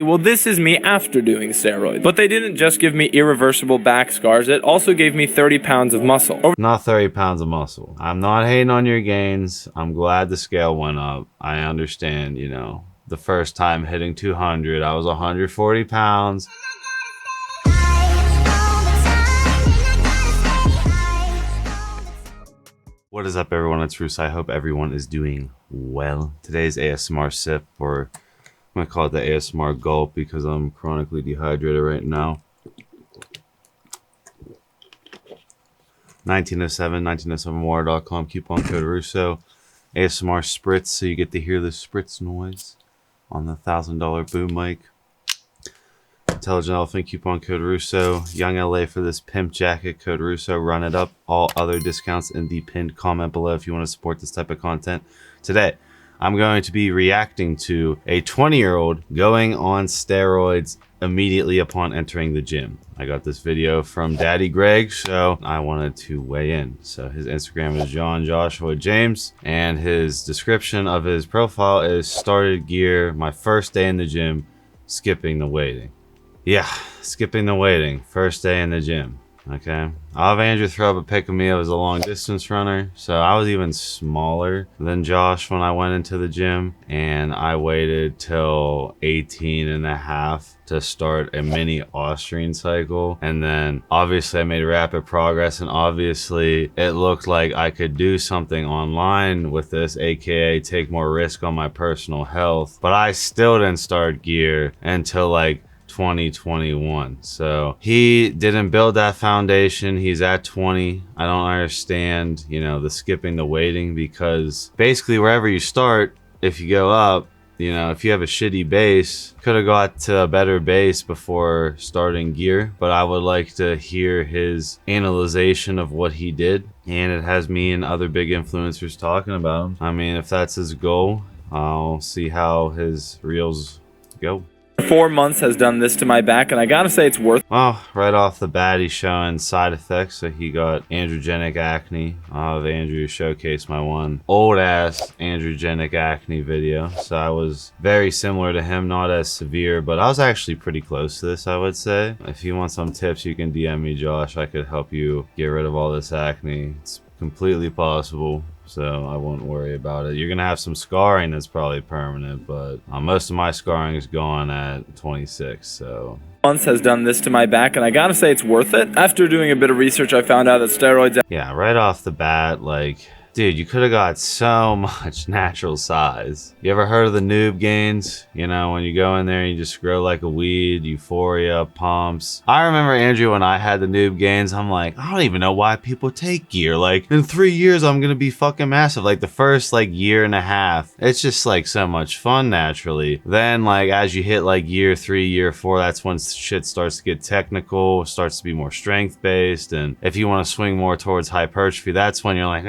Well, this is me after doing steroids. But they didn't just give me irreversible back scars, it also gave me 30 pounds of muscle. Not 30 pounds of muscle. I'm not hating on your gains. I'm glad the scale went up. I understand, you know, the first time hitting 200, I was 140 pounds. What is up, everyone? It's Russo. I hope everyone is doing well. Today's ASMR sip, or I'm gonna call it the ASMR gulp because I'm chronically dehydrated right now. 1907water.com, coupon code Russo. ASMR spritz, so you get to hear the spritz noise on the $1,000 boom mic. Intelligent Elephant, coupon code Russo. Young LA for this pimp jacket, code Russo. Run it up. All other discounts in the pinned comment below if you want to support this type of content. Today, I'm going to be reacting to a 20-year-old going on steroids immediately upon entering the gym. I got this video from Daddy Greg, so I wanted to weigh in. So his Instagram is John Joshua James, and his description of his profile is started gear, my first day in the gym, skipping the weighting. Yeah, skipping the weighting, first day in the gym. Okay, I'll have Andrew throw up a pic of me. I was a long distance runner, so I was even smaller than Josh when I went into the gym, and I waited till 18 and a half to start a mini Austrian cycle. And then obviously I made rapid progress, and obviously it looked like I could do something online with this, aka take more risk on my personal health, but I still didn't start gear until like 2021. So he didn't build that foundation. He's at 20. I don't understand, you know, the skipping the weighting, because basically wherever you start, if you go up, you know, if you have a shitty base, could have got to a better base before starting gear. But I would like to hear his analyzation of what he did, and it has me and other big influencers talking about him. I mean, if that's his goal, I'll see how his reels go. 4 months has done this to my back, and I gotta say it's worth. Well, right off the bat, he's showing side effects. So he got androgenic acne. I'll have Andrew showcase my one old ass androgenic acne video. So I was very similar to him, not as severe, but I was actually pretty close to this, I would say. If you want some tips, you can DM me, Josh. I could help you get rid of all this acne. It's completely possible, so I won't worry about it. You're gonna have some scarring that's probably permanent, but most of my scarring is gone at 26, so. Months has done this to my back, and I gotta say it's worth it. After doing a bit of research, I found out that steroids. Yeah, right off the bat, like, dude, you could have got so much natural size. You ever heard of the noob gains? You know, when you go in there and you just grow like a weed, euphoria, pumps. I remember, Andrew, when I had the noob gains, I'm like, I don't even know why people take gear. Like, in 3 years, I'm gonna be fucking massive. Like, the first, like, year and a half, it's just, like, so much fun naturally. Then, like, as you hit, like, year 3, year 4, that's when shit starts to get technical, starts to be more strength-based, and if you want to swing more towards hypertrophy, that's when you're like,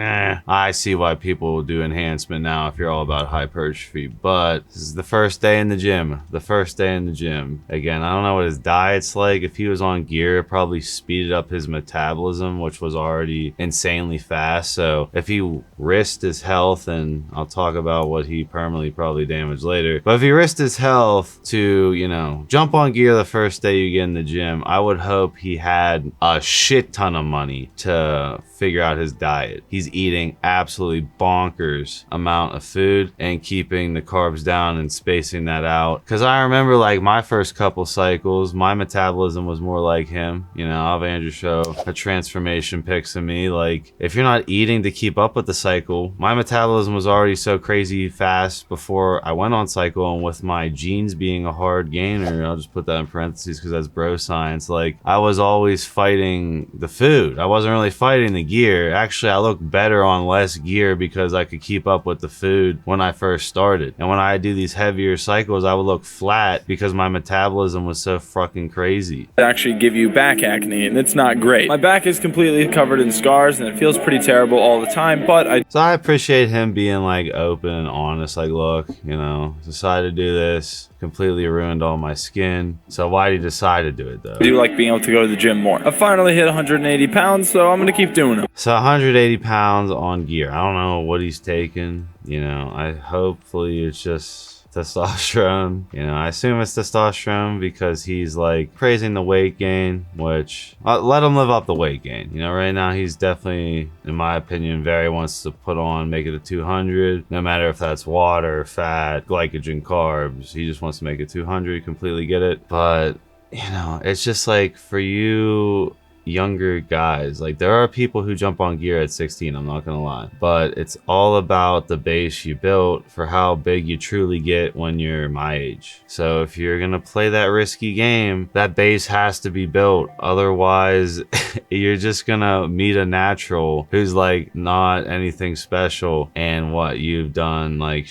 I see why people do enhancement now if you're all about hypertrophy. But this is the first day in the gym. The first day in the gym. Again, I don't know what his diet's like. If he was on gear, it probably speeded up his metabolism, which was already insanely fast. So if he risked his health, and I'll talk about what he permanently probably damaged later, but if he risked his health to, you know, jump on gear the first day you get in the gym, I would hope he had a shit ton of money to figure out his diet. He's eating absolutely bonkers amount of food and keeping the carbs down and spacing that out. Because I remember, like, my first couple cycles, my metabolism was more like him. You know, I'll have Andrew show a transformation pics of me. Like, if you're not eating to keep up with the cycle, my metabolism was already so crazy fast before I went on cycle, and with my genes being a hard gainer, I'll just put that in parentheses because that's bro science, like, I was always fighting the food. I wasn't really fighting the gear. Actually, I looked better on less gear because I could keep up with the food when I first started. And when I do these heavier cycles, I would look flat because my metabolism was so fucking crazy. Actually give you back acne, and it's not great. My back is completely covered in scars, and it feels pretty terrible all the time, but So I appreciate him being, like, open and honest. Like, look, you know, decided to do this. Completely ruined all my skin. So why did you decide to do it, though? I do like being able to go to the gym more. I finally hit 180 pounds, so I'm gonna keep doing it. So 180 pounds on gear. I don't know what he's taking. You know, hopefully it's just testosterone. You know, I assume it's testosterone because he's like praising the weight gain, which let him live up the weight gain. You know, right now he's definitely, in my opinion, very wants to put on, make it a 200, no matter if that's water, fat, glycogen, carbs. He just wants to make it 200, completely get it. But, you know, it's just like for you younger guys, like there are people who jump on gear at 16, I'm not gonna lie, but it's all about the base you built for how big you truly get when you're my age. So if you're gonna play that risky game, that base has to be built, otherwise you're just gonna meet a natural who's like not anything special, and what you've done like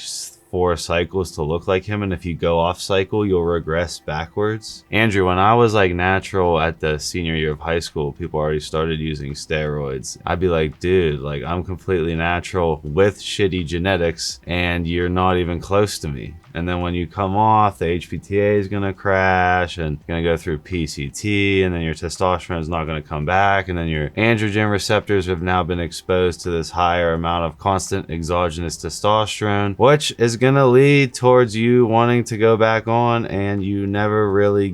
4 cycles to look like him, and if you go off cycle you'll regress backwards. Andrew, when I was like natural at the senior year of high school, people already started using steroids. I'd be like, dude, like I'm completely natural with shitty genetics and you're not even close to me. And then when you come off, the HPTA is gonna crash and you're gonna go through PCT, and then your testosterone is not gonna come back, and then your androgen receptors have now been exposed to this higher amount of constant exogenous testosterone, which is gonna lead towards you wanting to go back on, and you never really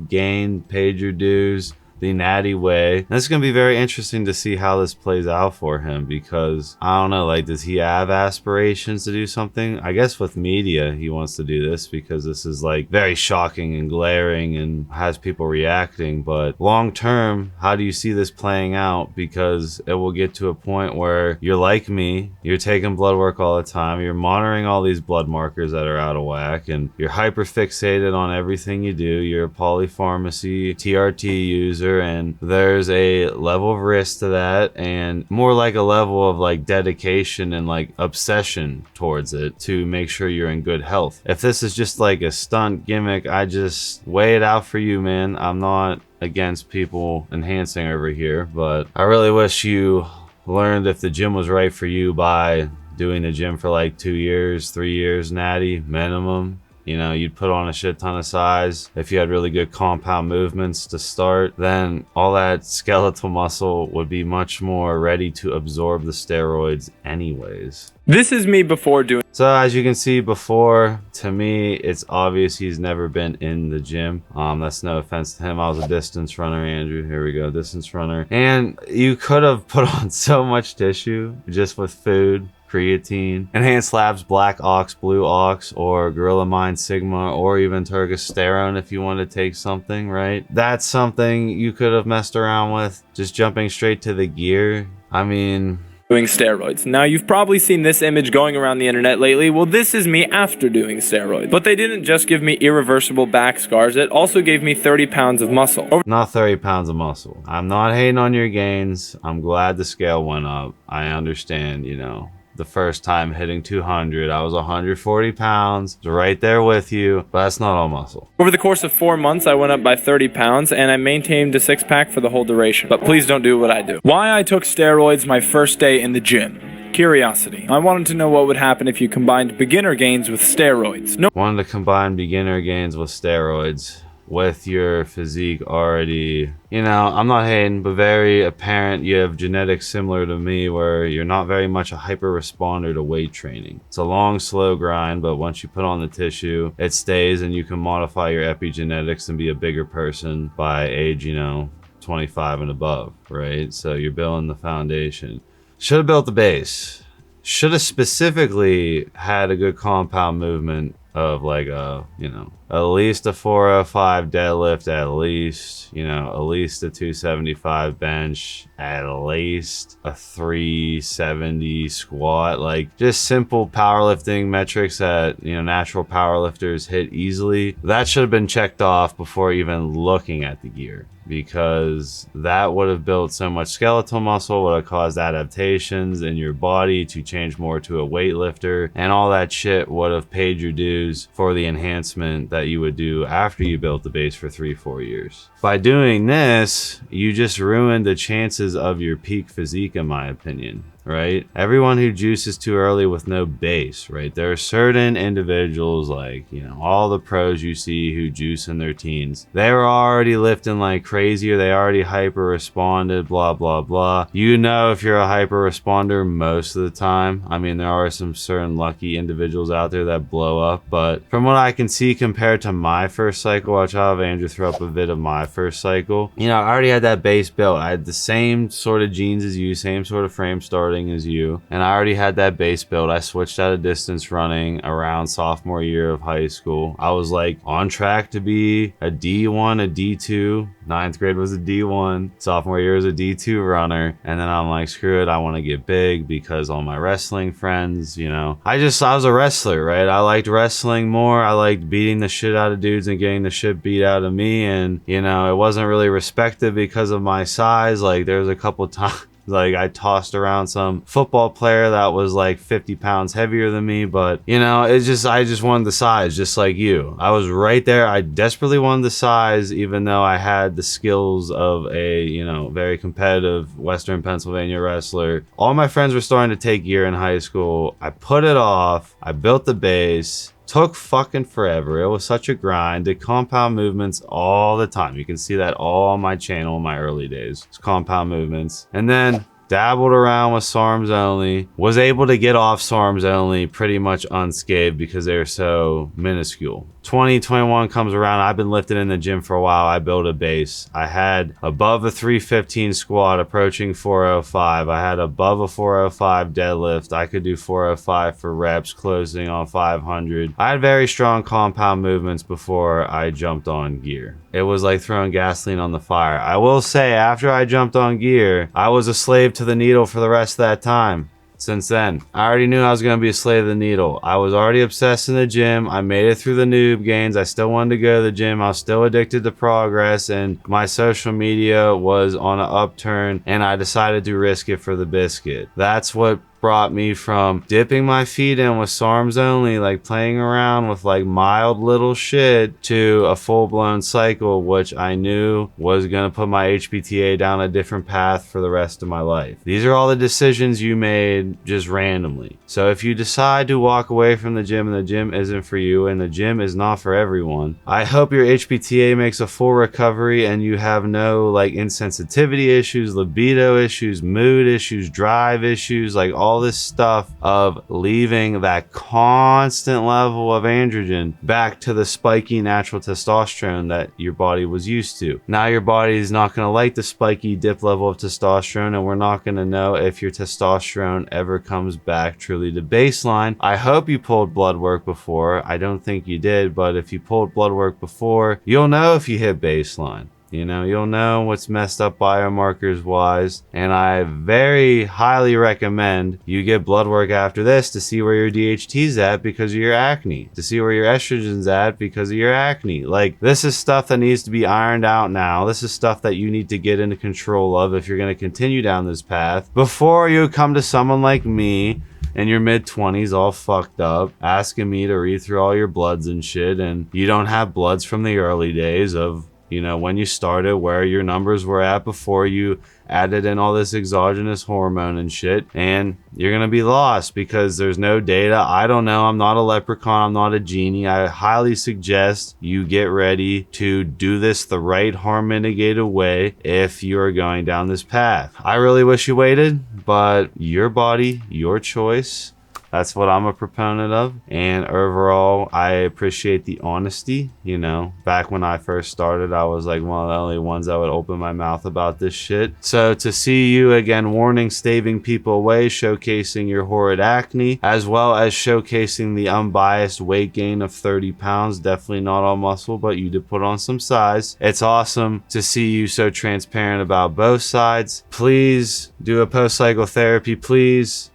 paid your dues the natty way. And it's gonna be very interesting to see how this plays out for him, because I don't know, like, does he have aspirations to do something? I guess with media he wants to do this because this is like very shocking and glaring and has people reacting. But long term, how do you see this playing out? Because it will get to a point where you're like me, you're taking blood work all the time, you're monitoring all these blood markers that are out of whack, and you're hyper fixated on everything you do. You're a polypharmacy TRT user, and there's a level of risk to that, and more like a level of like dedication and like obsession towards it to make sure you're in good health. If this is just like a stunt gimmick, I just weigh it out for you, man. I'm not against people enhancing over here, but I really wish you learned if the gym was right for you by doing the gym for like 2 years, 3 years natty minimum. You know, you'd put on a shit ton of size. If you had really good compound movements to start, then all that skeletal muscle would be much more ready to absorb the steroids anyways. This is me before doing. So as you can see before, to me, it's obvious he's never been in the gym. That's no offense to him. I was a distance runner, Andrew. Here we go, distance runner. And you could have put on so much tissue just with food. Creatine, Enhanced Labs Black Ox, Blue Ox, or Gorilla Mind Sigma, or even Testosterone if you want to take something, right? That's something you could have messed around with, just jumping straight to the gear. I mean, doing steroids. Now, you've probably seen this image going around the internet lately. Well, this is me after doing steroids. But they didn't just give me irreversible back scars, it also gave me 30 pounds of muscle. Not 30 pounds of muscle. I'm not hating on your gains. I'm glad the scale went up. I understand, you know. The first time hitting 200, I was 140 pounds, right there with you, but that's not all muscle. Over the course of 4 months, I went up by 30 pounds, and I maintained a six-pack for the whole duration. But please don't do what I do. Why I took steroids my first day in the gym. Curiosity. I wanted to know what would happen if you combined beginner gains with steroids. Wanted to combine beginner gains with steroids. With your physique already, you know, I'm not hating, but very apparent you have genetics similar to me where you're not very much a hyper responder to weight training. It's a long, slow grind, but once you put on the tissue, it stays, and you can modify your epigenetics and be a bigger person by age, you know, 25 and above, right? So you're building the foundation. Should have built the base. Should have specifically had a good compound movement of like a, you know, at least a 405 deadlift, at least, you know, at least a 275 bench, at least a 370 squat, like just simple powerlifting metrics that, you know, natural powerlifters hit easily. That should have been checked off before even looking at the gear, because that would have built so much skeletal muscle, would have caused adaptations in your body to change more to a weightlifter, and all that shit would have paid your dues for the enhancement that you would do after you built the base for 3-4 years. By doing this, you just ruined the chances of your peak physique, in my opinion. right? Everyone who juices too early with no base, right? There are certain individuals, like, you know, all the pros you see who juice in their teens. They were already lifting like crazy, or they already hyper responded, blah, blah, blah. You know, if you're a hyper responder most of the time. I mean, there are some certain lucky individuals out there that blow up, but from what I can see compared to my first cycle, watch, I'll have Andrew throw up a vid of my first cycle. You know, I already had that base built. I had the same sort of genes as you, same sort of frame starting as you, and I already had that base built. I switched out of distance running around sophomore year of high school. I was like on track to be a D1, a D2. Ninth grade was a D1. Sophomore year was a D2 runner. And then I'm like, screw it, I want to get big because all my wrestling friends, you know, I was a wrestler, right? I liked wrestling more. I liked beating the shit out of dudes and getting the shit beat out of me. And, you know, it wasn't really respected because of my size. Like, there was a couple times like I tossed around some football player that was like 50 pounds heavier than me, but you know, I just wanted the size, just like you. I was right there. I desperately wanted the size, even though I had the skills of a, you know, very competitive Western Pennsylvania wrestler. All my friends were starting to take gear in high school. I put it off. I built the base. Took fucking forever. It was such a grind. Did compound movements all the time. You can see that all on my channel in my early days. It's compound movements. And then dabbled around with SARMs only. Was able to get off SARMs only pretty much unscathed because they're so minuscule. 2021 comes around. I've been lifting in the gym for a while. I built a base. I had above a 315 squat, approaching 405. I had above a 405 deadlift. I could do 405 for reps, closing on 500. I had very strong compound movements before I jumped on gear. It was like throwing gasoline on the fire. I will say, after I jumped on gear, I was a slave to the needle for the rest of that time. Since then, I already knew I was going to be a slave of the needle. I was already obsessed in the gym. I made it through the noob gains. I still wanted to go to the gym. I was still addicted to progress, and my social media was on an upturn, and I decided to risk it for the biscuit. That's what brought me from dipping my feet in with SARMs only, like playing around with like mild little shit, to a full-blown cycle, which I knew was going to put my HPTA down a different path for the rest of my life. These are all the decisions you made just randomly. So if you decide to walk away from the gym and the gym isn't for you and the gym is not for everyone, I hope your HPTA makes a full recovery and you have no like insensitivity issues, libido issues, mood issues, drive issues, like all this stuff of leaving that constant level of androgen back to the spiky natural testosterone that your body was used to. Now your body is not going to like the spiky dip level of testosterone, and we're not going to know if your testosterone ever comes back truly to baseline. I hope you pulled blood work before. I don't think you did, but if you pulled blood work before, you'll know if you hit baseline. You know, you'll know what's messed up biomarkers wise, and I very highly recommend you get blood work after this to see where your DHT's at because of your acne, to see where your estrogen's at because of your acne. Like, this is stuff that needs to be ironed out now. This is stuff that you need to get into control of if you're going to continue down this path before you come to someone like me in your mid-20s all fucked up, asking me to read through all your bloods and shit, and you don't have bloods from the early days of, you know, when you started, where your numbers were at before you added in all this exogenous hormone and shit, and you're gonna be lost because there's no data. I don't know. I'm not a leprechaun. I'm not a genie. I highly suggest you get ready to do this the right harm mitigated way if you're going down this path. I really wish you waited, but your body, your choice. That's what I'm a proponent of. And overall, I appreciate the honesty. You know, back when I first started, I was like one of the only ones that would open my mouth about this shit. So to see you again warning, staving people away, showcasing your horrid acne, as well as showcasing the unbiased weight gain of 30 pounds, definitely not all muscle, but you did put on some size. It's awesome to see you so transparent about both sides. Please do a post-cycle therapy. Please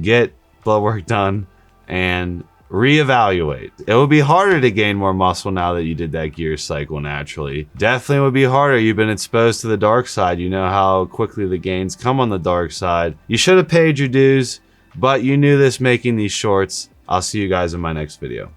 get blood work done and reevaluate. It would be harder to gain more muscle now that you did that gear cycle naturally. Definitely would be harder. You've been exposed to the dark side. You know how quickly the gains come on the dark side. You should have paid your dues, but you knew this making these shorts. I'll see you guys in my next video.